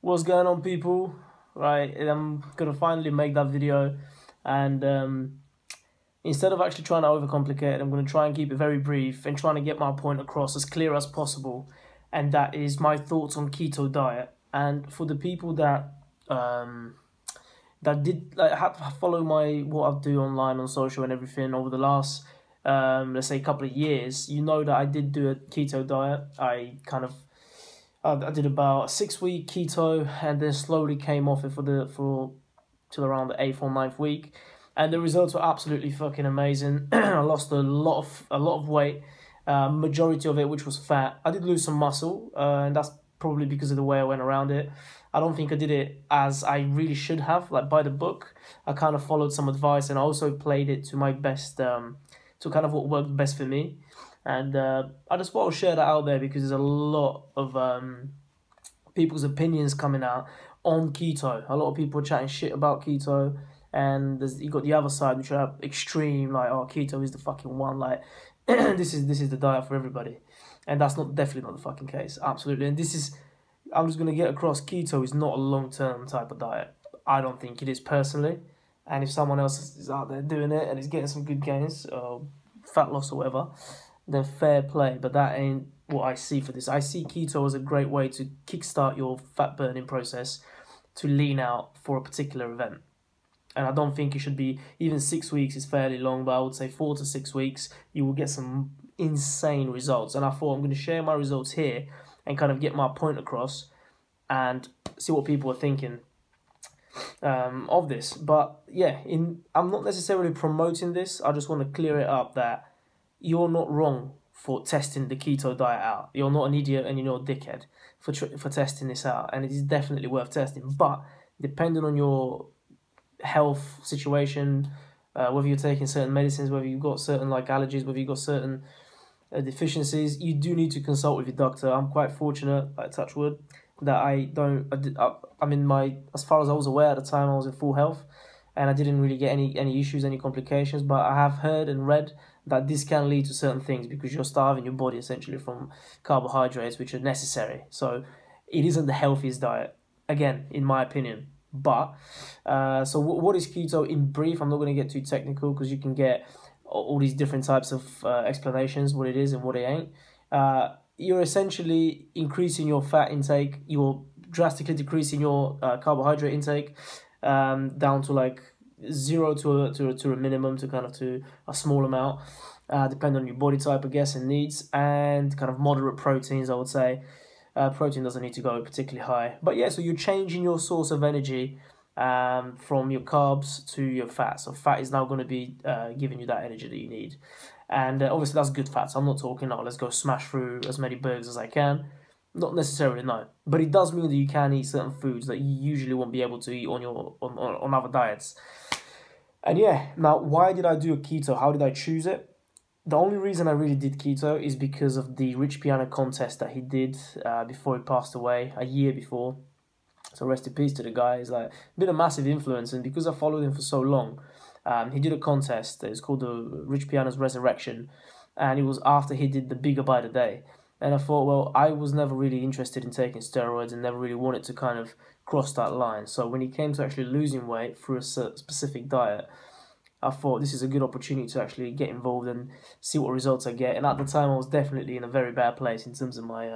What's going on, people? Right, I'm gonna finally make that video, and instead of actually trying to overcomplicate it, I'm gonna try and keep it very brief and trying to get my point across as clear as possible, and that is my thoughts on keto diet. And for the people that um did like have to follow my what I do online on social and everything over the last let's say couple of years, you know that I did do a keto diet. I did about a 6 week keto and then slowly came off it for till around the eighth or ninth week, and the results were absolutely fucking amazing. I lost a lot of weight, majority of it which was fat. I did lose some muscle, and that's probably because of the way I went around it. I don't think I did it as I really should have, like by the book. I kind of followed some advice and I also played it to my best, to kind of what worked best for me. And I just want to share that out there because there's a lot of people's opinions coming out on keto. A lot of people are chatting shit about keto, and you got the other side which are extreme, like, oh, keto is the fucking one, like this is the diet for everybody, and that's definitely not the fucking case, absolutely. And I'm just gonna get across, keto is not a long term type of diet. I don't think it is personally, and if someone else is out there doing it and is getting some good gains, fat loss or whatever, then fair play. But that ain't what I see for this. I see keto as a great way to kickstart your fat burning process to lean out for a particular event. And I don't think it should be, even 6 weeks is fairly long, but I would say 4 to 6 weeks, you will get some insane results. And I thought I'm going to share my results here and kind of get my point across and see what people are thinking of this. But yeah, I'm not necessarily promoting this. I just want to clear it up that you're not wrong for testing the keto diet out. You're not an idiot and you're not a dickhead for testing this out, and it is definitely worth testing. But depending on your health situation, whether you're taking certain medicines, whether you've got certain like allergies, whether you've got certain deficiencies, you do need to consult with your doctor. I'm quite fortunate, like touch wood, that I'm in my, as far as I was aware at the time, I was in full health, and I didn't really get any issues, any complications. But I have heard and read that this can lead to certain things because you're starving your body essentially from carbohydrates, which are necessary. So it isn't the healthiest diet, again, in my opinion. But so what is keto in brief? I'm not going to get too technical because you can get all these different types of explanations, what it is and what it ain't. You're essentially increasing your fat intake, you're drastically decreasing your carbohydrate intake, down to like zero to a minimum, to a small amount, depending on your body type, I guess, and needs, and kind of moderate proteins, I would say. Protein doesn't need to go particularly high, but yeah, so you're changing your source of energy from your carbs to your fat. So fat is now going to be giving you that energy that you need, and obviously that's good fat. So I'm not talking, oh, let's go smash through as many burgers as I can. Not necessarily, no, but it does mean that you can eat certain foods that you usually won't be able to eat on other diets. And yeah, now why did I do a keto? How did I choose it? The only reason I really did keto is because of the Rich Piano contest that he did before he passed away, a year before. So rest in peace to the guy. He's like been a massive influence, and because I followed him for so long, he did a contest. It's called the Rich Piano's Resurrection, and it was after he did the Bigger by the Day. And I thought, well, I was never really interested in taking steroids and never really wanted to kind of cross that line. So when he came to actually losing weight through a specific diet, I thought this is a good opportunity to actually get involved and see what results I get. And at the time, I was definitely in a very bad place in terms of my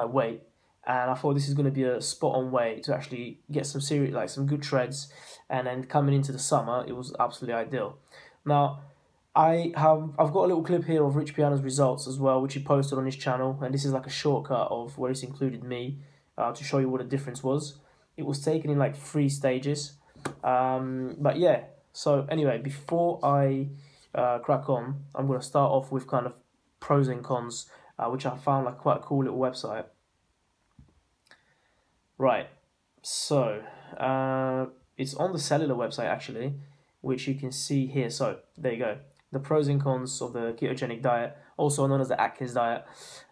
weight, and I thought this is going to be a spot on way to actually get some serious, like some good treads, and then coming into the summer, it was absolutely ideal. Now, I've got a little clip here of Rich Piano's results as well, which he posted on his channel, and this is like a shortcut of where he's included me to show you what the difference was. It was taken in like 3 stages. But yeah, so anyway, before I crack on, I'm going to start off with kind of pros and cons, which I found like quite a cool little website. Right, so it's on the cellular website actually, which you can see here. So there you go, the pros and cons of the ketogenic diet, also known as the Atkins diet.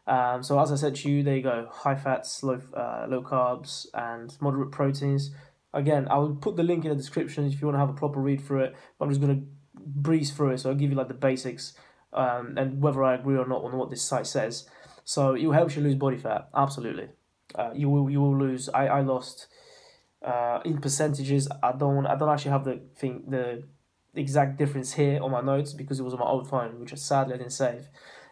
So as I said to you, there you go, high fats, low carbs, and moderate proteins. Again, I will put the link in the description if you want to have a proper read through it, but I'm just going to breeze through it, so I'll give you like the basics, and whether I agree or not on what this site says. So it helps you lose body fat, absolutely. You will lose. I lost in percentages. I don't actually have the exact difference here on my notes because it was on my old phone, which sadly I didn't save,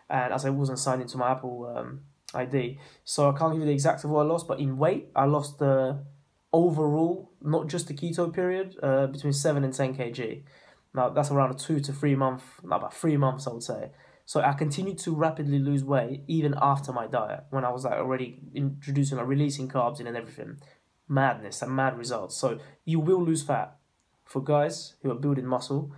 and as I wasn't signed into my Apple ID, so I can't give you the exact of what I lost. But in weight, I lost the overall, not just the keto period, between 7 and 10 kg. Now that's around a 2 to 3 month, about 3 months I would say. So I continued to rapidly lose weight even after my diet when I was like already introducing, like releasing carbs in and everything. Madness and mad results. So you will lose fat. For guys who are building muscle,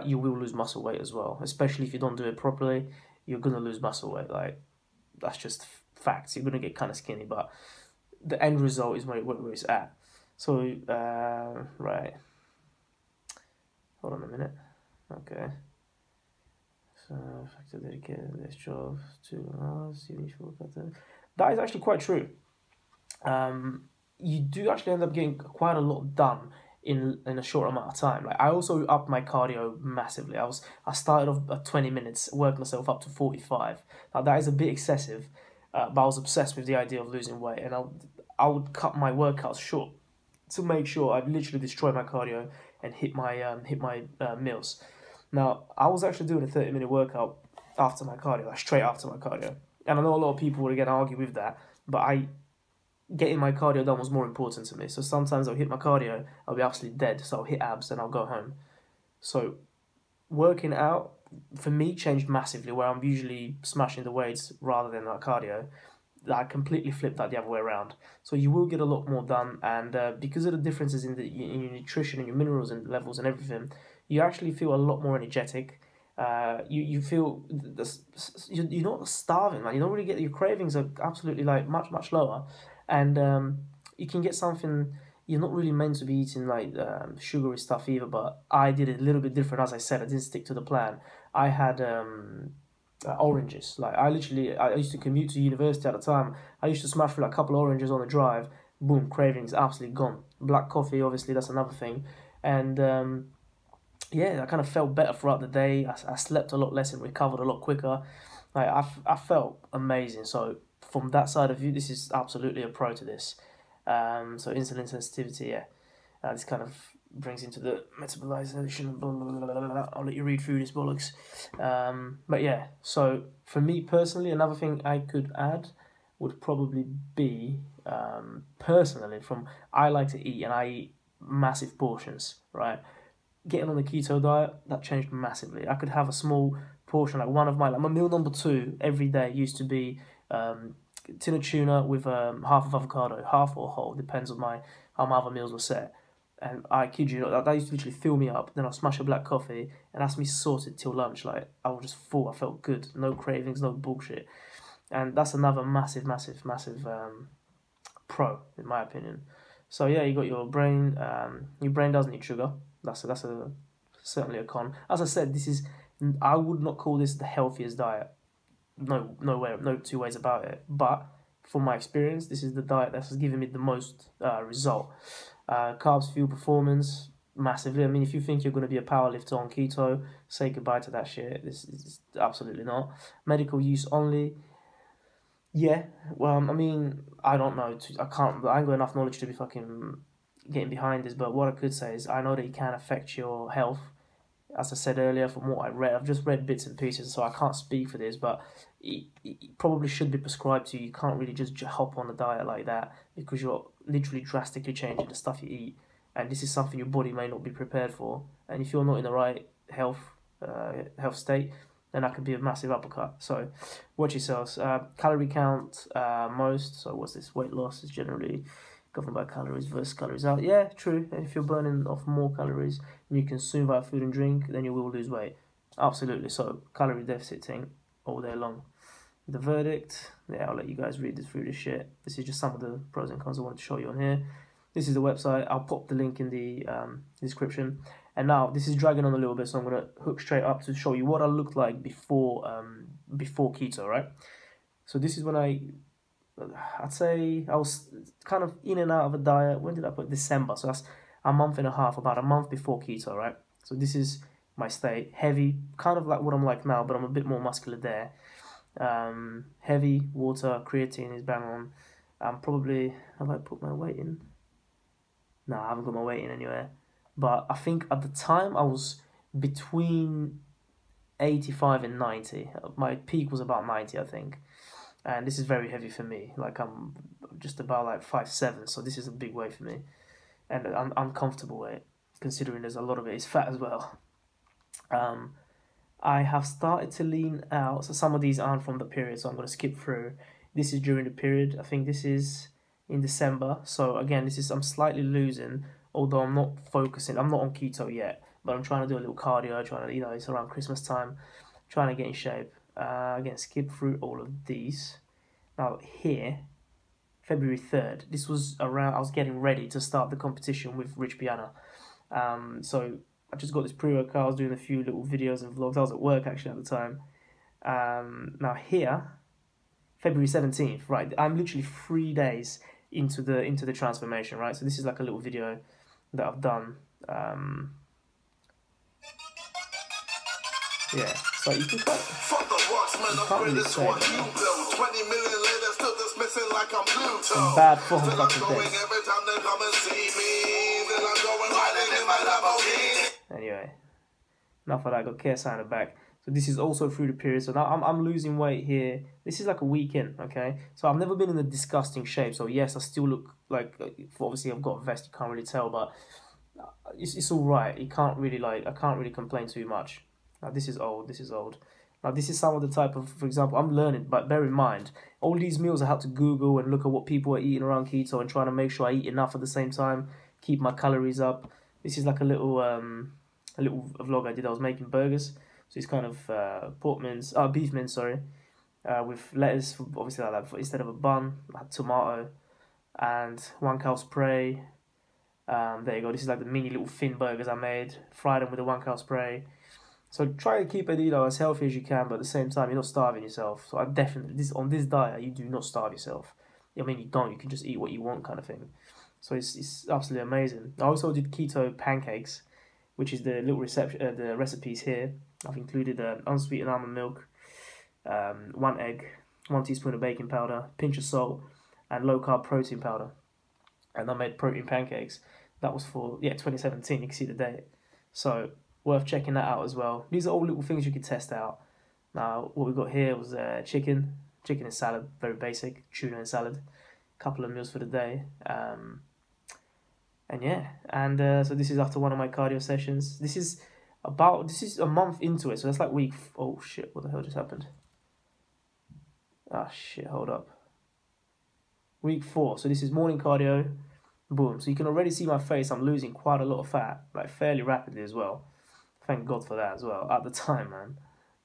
you will lose muscle weight as well. Especially if you don't do it properly, you're gonna lose muscle weight. Like that's just facts. You're gonna get kind of skinny, but the end result is where it's at. So right, hold on a minute. Okay. So factor dedicated this job to us. That is actually quite true. You do actually end up getting quite a lot done in a short amount of time. Like I also upped my cardio massively. I started off at 20 minutes, worked myself up to 45. Now that is a bit excessive, but I was obsessed with the idea of losing weight, and I would cut my workouts short to make sure I'd literally destroy my cardio and hit my meals. Now I was actually doing a 30-minute workout after my cardio, like straight after my cardio, and I know a lot of people would again argue with that, but getting my cardio done was more important to me. So sometimes I'll hit my cardio, I'll be absolutely dead, so I'll hit abs and I'll go home. So working out for me changed massively, where I'm usually smashing the weights rather than like cardio. I completely flipped that the other way around. So you will get a lot more done, and because of the differences in your nutrition and your minerals and levels and everything, you actually feel a lot more energetic. You feel you're not starving, man. You don't really get, your cravings are absolutely like much lower, and you can get something. You're not really meant to be eating like sugary stuff either, but I did it a little bit different. As I said, I didn't stick to the plan. I had oranges. Like I used to commute to university at the time. I used to smash for like a couple of oranges on the drive. Boom, cravings absolutely gone. Black coffee, obviously, that's another thing, and yeah, I kind of felt better throughout the day. I slept a lot less and recovered a lot quicker. Like I felt amazing. So from that side of view, this is absolutely a pro to this. So insulin sensitivity, yeah, this kind of brings into the metabolization. Blah, blah, blah, blah, blah. I'll let you read through this bollocks. But yeah, so for me personally, another thing I could add would probably be personally I like to eat, and I eat massive portions, right? Getting on the keto diet, that changed massively. I could have a small portion, like my meal number 2 every day used to be tin of tuna with half of avocado, half or whole, depends on how my other meals were set. And I kid you not, that used to literally fill me up. Then I'll smash a black coffee, and that's me sorted till lunch. Like I was just full. I felt good, no cravings, no bullshit. And that's another massive pro in my opinion. So yeah, you got your brain. Your brain does need sugar. That's certainly a con. As I said, I would not call this the healthiest diet. No way, no two ways about it. But from my experience, this is the diet that's given me the most result. Carbs fuel performance massively. I mean, if you think you're going to be a powerlifter on keto, say goodbye to that shit. This is absolutely not. Medical use only. Yeah, well, I mean, I don't know. I ain't got enough knowledge to be fucking getting behind this, but what I could say is I know that it can affect your health. As I said earlier, from what I read, I've just read bits and pieces, so I can't speak for this, but it probably should be prescribed to you. You can't really just hop on a diet like that because you're literally drastically changing the stuff you eat, and this is something your body may not be prepared for. And if you're not in the right health state, then that could be a massive uppercut. So watch yourselves. Calorie count most. So what's this? Weight loss is generally governed by calories versus calories out. Yeah, true. And if you're burning off more calories than you consume via food and drink, then you will lose weight. Absolutely. So calorie deficit thing all day long. The verdict. Yeah, I'll let you guys read through this shit. This is just some of the pros and cons I wanted to show you on here. This is the website. I'll pop the link in the description. And now this is dragging on a little bit, so I'm gonna hook straight up to show you what I looked like before keto, right? So this is when I'd say I was kind of in and out of a diet. When did I put December? So that's a month and a half, about a month before keto, right? So this is my state. Heavy, kind of like what I'm like now, but I'm a bit more muscular there. Heavy, water, creatine is bang on. Probably, have I put my weight in? No, I haven't got my weight in anywhere. But I think at the time I was between 85 and 90. My peak was about 90, I think. And this is very heavy for me. Like I'm just about like 5'7", so this is a big weight for me. And an uncomfortable weight, considering there's a lot of it is fat as well. I have started to lean out. So some of these aren't from the period, so I'm going to skip through. This is during the period. I think this is in December. So again, I'm slightly losing, although I'm not focusing. I'm not on keto yet, but I'm trying to do a little cardio. Trying to, it's around Christmas time, trying to get in shape. Again, skip through all of these. Now here, February 3rd. This was around. I was getting ready to start the competition with Rich Piana. So I just got this pre-workout. I was doing a few little videos and vlogs. I was at work actually at the time. Now here, February 17th, right? I'm literally 3 days into the transformation, right? So this is like a little video that I've done. Yeah, so you can can't really say that. Some bad form fucking things. Anyway, enough of that. I got KSI in the back. So this is also through the period. So now I'm losing weight here. This is like a weekend, okay? So I've never been in a disgusting shape. So yes, I still look like, obviously I've got a vest, you can't really tell, but it's all right. I can't really complain too much. Now this is old. Now this is some of the type of, for example, I'm learning, but bear in mind, all these meals I have to Google and look at what people are eating around keto and trying to make sure I eat enough at the same time, keep my calories up. This is like a little vlog I did. I was making burgers. So it's kind of beef mince, with lettuce, obviously like that. Instead of a bun, I had tomato and 1 cow spray. There you go. This is like the mini little thin burgers I made. Fried them with the 1 cow spray. So try to keep it, as healthy as you can, but at the same time, you're not starving yourself. So I definitely, on this diet, you do not starve yourself. I mean, you don't. You can just eat what you want, kind of thing. So it's absolutely amazing. I also did keto pancakes, which is the little the recipes here. I've included unsweetened almond milk, 1 egg, 1 teaspoon of baking powder, pinch of salt, and low carb protein powder. And I made protein pancakes. That was for 2017. You can see the date. So worth checking that out as well. These are all little things you can test out. Now what we got here was chicken and salad, very basic, tuna and salad, couple of meals for the day. So this is after one of my cardio sessions. This is a month into it, so that's like week. Oh shit! What the hell just happened? Ah shit! Hold up. Week 4. So this is morning cardio. Boom. So you can already see my face. I'm losing quite a lot of fat, like fairly rapidly as well. Thank God for that as well. At the time, man,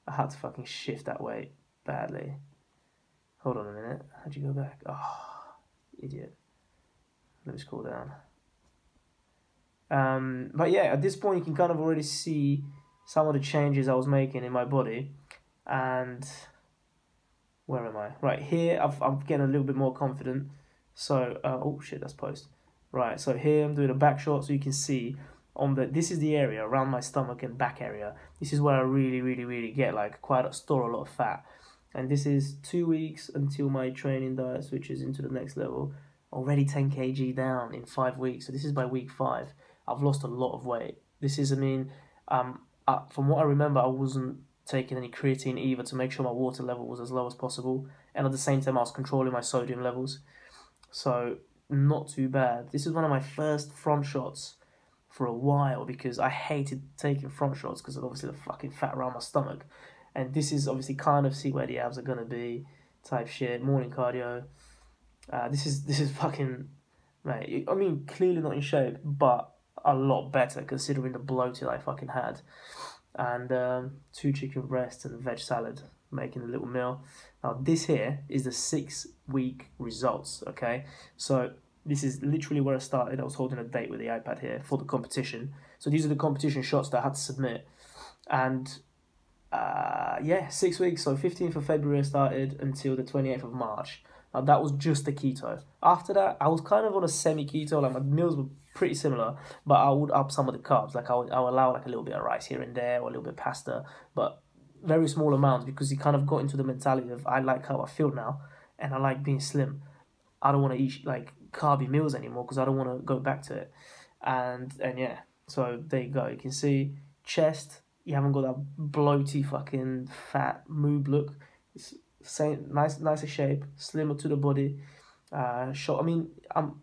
I had to fucking shift that weight badly. Hold on a minute. How'd you go back? Oh, idiot. Let me scroll down. But yeah, at this point you can kind of already see some of the changes I was making in my body. And where am I? Right here, I'm getting a little bit more confident. So oh shit, that's post. Right, so here I'm doing a back shot, so you can see this is the area around my stomach and back area. This is where I really get store a lot of fat. And this is 2 weeks until my training diet switches into the next level. Already 10 kg down in 5 weeks. So this is by week 5. I've lost a lot of weight. This is, from what I remember, I wasn't taking any creatine either to make sure my water level was as low as possible. And at the same time, I was controlling my sodium levels. So not too bad. This is one of my first front shots for a while because I hated taking front shots because of obviously the fucking fat around my stomach. And this is obviously kind of see where the abs are going to be type shit. Morning cardio. This is fucking, mate, I mean, clearly not in shape, but a lot better considering the bloating I fucking had. And 2 chicken breasts and a veg salad, making a little meal. Now this here is the 6-week results, okay? So this is literally where I started. I was holding a date with the iPad here for the competition. So these are the competition shots that I had to submit. And 6 weeks, so 15th of February I started until the 28th of March. Now that was just the keto. After that, I was kind of on a semi-keto, like my meals were pretty similar, but I would up some of the carbs. Like I would allow like a little bit of rice here and there, or a little bit of pasta, but very small amounts because you kind of got into the mentality of I like how I feel now, and I like being slim. I don't want to eat like carby meals anymore because I don't want to go back to it. And yeah, so there you go. You can see chest. You haven't got that bloaty fucking fat moob look. It's same nicer shape, slimmer to the body. Short. I mean, I'm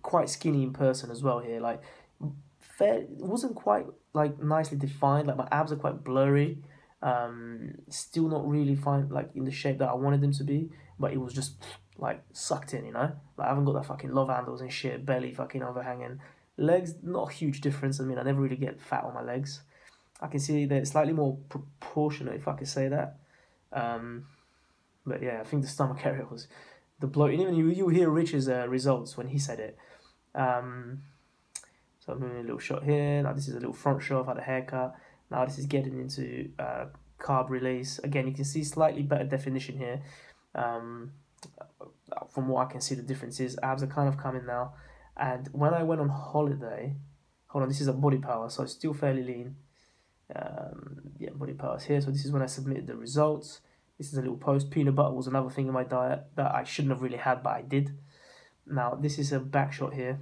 quite skinny in person as well here. Like, it wasn't quite like nicely defined. Like my abs are quite blurry. Still not really fine, like in the shape that I wanted them to be. But it was just like sucked in, you know. Like I haven't got that fucking love handles and shit. Belly fucking overhanging. Legs, not a huge difference. I mean, I never really get fat on my legs. I can see they're slightly more proportionate, if I could say that. But yeah, I think the stomach area was the bloat. And even you hear Rich's results when he said it. So I'm doing a little shot here. Now this is a little front shot. I've had a haircut. Now this is getting into carb release. Again, you can see slightly better definition here. From what I can see, the difference is abs are kind of coming now. And when I went on holiday, hold on, this is a body power, so it's still fairly lean. Yeah, body power's here. So this is when I submitted the results. This is a little post. Peanut butter was another thing in my diet that I shouldn't have really had, but I did. Now this is a back shot here.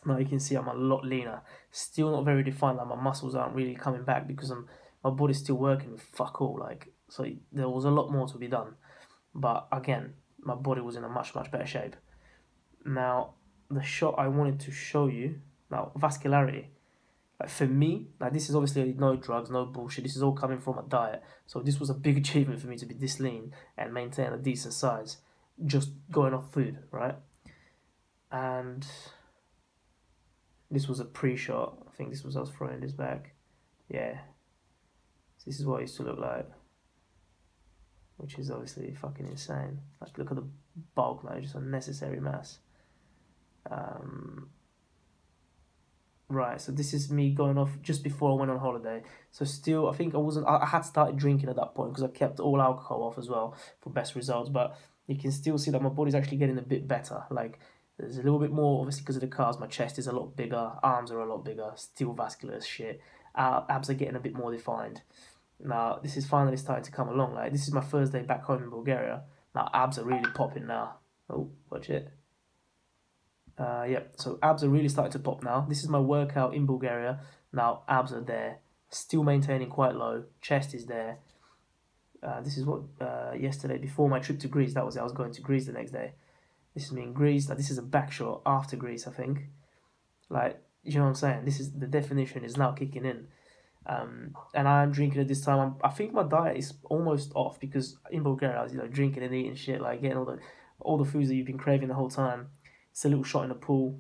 Now you can see I'm a lot leaner. Still not very defined. Like my muscles aren't really coming back because my body's still working with fuck all. Like, so there was a lot more to be done. But again, my body was in a much better shape. Now the shot I wanted to show you, now vascularity. Like for me, like this is obviously no drugs, no bullshit. This is all coming from a diet. So this was a big achievement for me to be this lean and maintain a decent size, just going off food, right? And this was a pre-shot. I think this was, I was throwing this back. Yeah. So this is what it used to look like, which is obviously fucking insane. Like look at the bulk now, just unnecessary mass. Right, so this is me going off just before I went on holiday. So still, I think I had started drinking at that point because I kept all alcohol off as well for best results. But you can still see that my body's actually getting a bit better. Like there's a little bit more, obviously because of the carbs. My chest is a lot bigger, arms are a lot bigger, still vascular as shit. Abs are getting a bit more defined. Now, this is finally starting to come along. Like this is my first day back home in Bulgaria. Now, abs are really popping now. Oh, watch it. Yep, so abs are really starting to pop now. This is my workout in Bulgaria. Now, abs are there. Still maintaining quite low. Chest is there. This is what, yesterday, before my trip to Greece, that was it. I was going to Greece the next day. This is me in Greece. Like, this is a back shot after Greece, I think. Like, you know what I'm saying? This is, the definition is now kicking in. And I'm drinking at this time. I think my diet is almost off because in Bulgaria I was, drinking and eating shit, like getting all the foods that you've been craving the whole time. It's a little shot in the pool.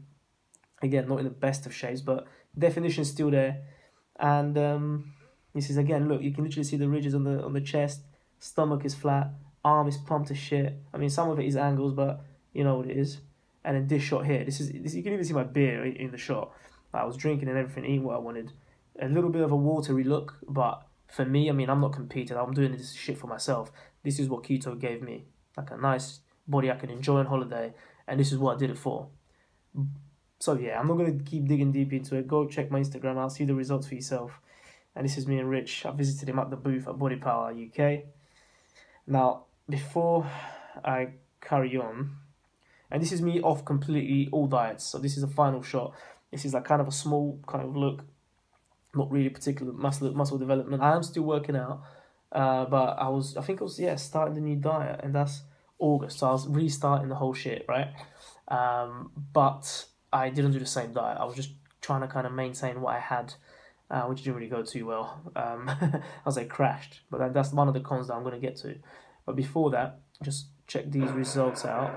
Again, not in the best of shapes, but definition's still there. And this is again, look, you can literally see the ridges on the chest. Stomach is flat. Arm is pumped as shit. I mean, some of it is angles, but you know what it is. And then this shot here, this you can even see my beer in the shot. I was drinking and everything, eating what I wanted. A little bit of a watery look, but for me, I mean, I'm not competing. I'm doing this shit for myself. This is what keto gave me, like a nice body I can enjoy on holiday, and this is what I did it for. So yeah, I'm not gonna keep digging deep into it. Go check my Instagram out, see the results for yourself. And this is me and Rich. I visited him at the booth at Body Power UK. Now, before I carry on, and this is me off completely all diets. So this is a final shot. This is like kind of a small kind of look. Not really particular muscle development. I am still working out, but I think I was starting the new diet, and that's August. So I was restarting the whole shit, right? But I didn't do the same diet. I was just trying to kind of maintain what I had, which didn't really go too well. As I crashed, but that's one of the cons that I'm going to get to. But before that, just check these results out.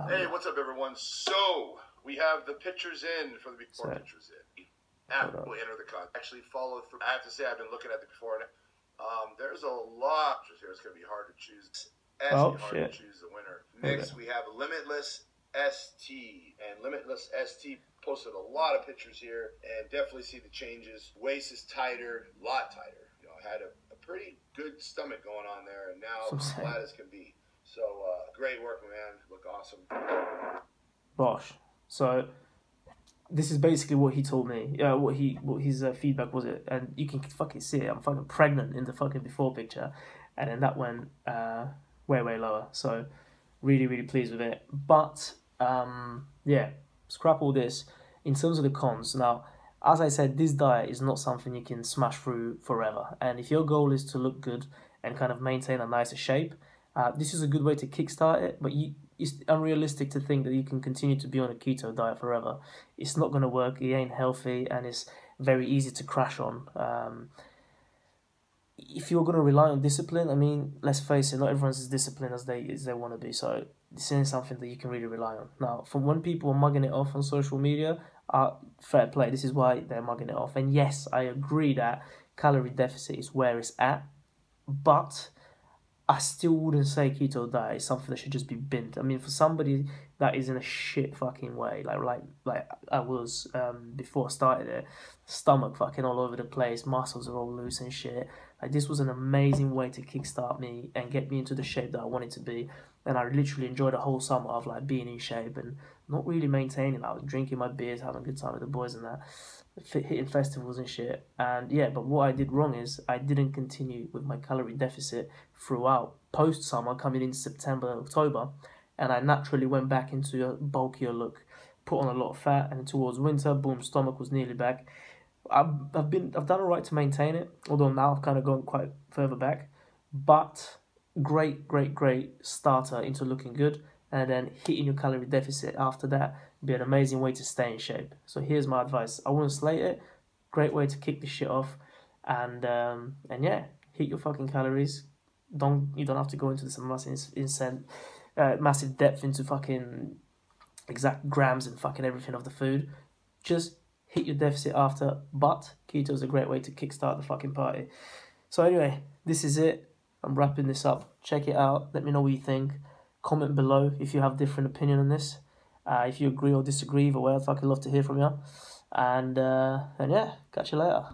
Hey, what's up, everyone? So we have the pictures in for the before pictures in. After we enter the con, actually follow through. I have to say, I've been looking at the before and there's a lot here. It's going to be hard to choose. Hard to choose the winner. Next, we have Limitless ST, and Limitless ST posted a lot of pictures here, and definitely see the changes. Waist is tighter, a lot tighter. You know, I had a pretty good stomach going on there, and now flat as can be. So great work, man. Look awesome. Bosh. So this is basically what he told me. What his feedback was it, and you can fucking see it. I'm fucking pregnant in the fucking before picture, and then that went way lower. So Really, really pleased with it. But yeah, scrap all this. In terms of the cons, now, as I said, this diet is not something you can smash through forever. And if your goal is to look good and kind of maintain a nicer shape, this is a good way to kickstart it. But it's unrealistic to think that you can continue to be on a keto diet forever. It's not going to work. It ain't healthy, and it's very easy to crash on. If you're going to rely on discipline, I mean, let's face it, not everyone's as disciplined as they want to be. So this isn't something that you can really rely on. Now, from when people are mugging it off on social media, fair play. This is why they're mugging it off. And yes, I agree that calorie deficit is where it's at, but I still wouldn't say keto diet is something that should just be binned. I mean, for somebody that is in a shit fucking way, like I was before I started it, stomach fucking all over the place, muscles are all loose and shit. Like, this was an amazing way to kickstart me and get me into the shape that I wanted to be. And I literally enjoyed the whole summer of like being in shape and not really maintaining. I was drinking my beers, having a good time with the boys and that, hitting festivals and shit. And yeah, but what I did wrong is I didn't continue with my calorie deficit throughout post summer, coming in September, October, and I naturally went back into a bulkier look, put on a lot of fat, and towards winter, boom, stomach was nearly back. I've done all right to maintain it, although now I've kind of gone quite further back. But great starter into looking good, and then hitting your calorie deficit after that would be an amazing way to stay in shape. So here's my advice. I wouldn't slate it. Great way to kick this shit off, and yeah, hit your fucking calories. You don't have to go into this massive depth into fucking exact grams and fucking everything of the food. Just hit your deficit after, but keto is a great way to kickstart the fucking party. So anyway, this is it. I'm wrapping this up. Check it out. Let me know what you think. Comment below if you have different opinion on this. If you agree or disagree, either way, I'd fucking love to hear from you. And yeah, catch you later.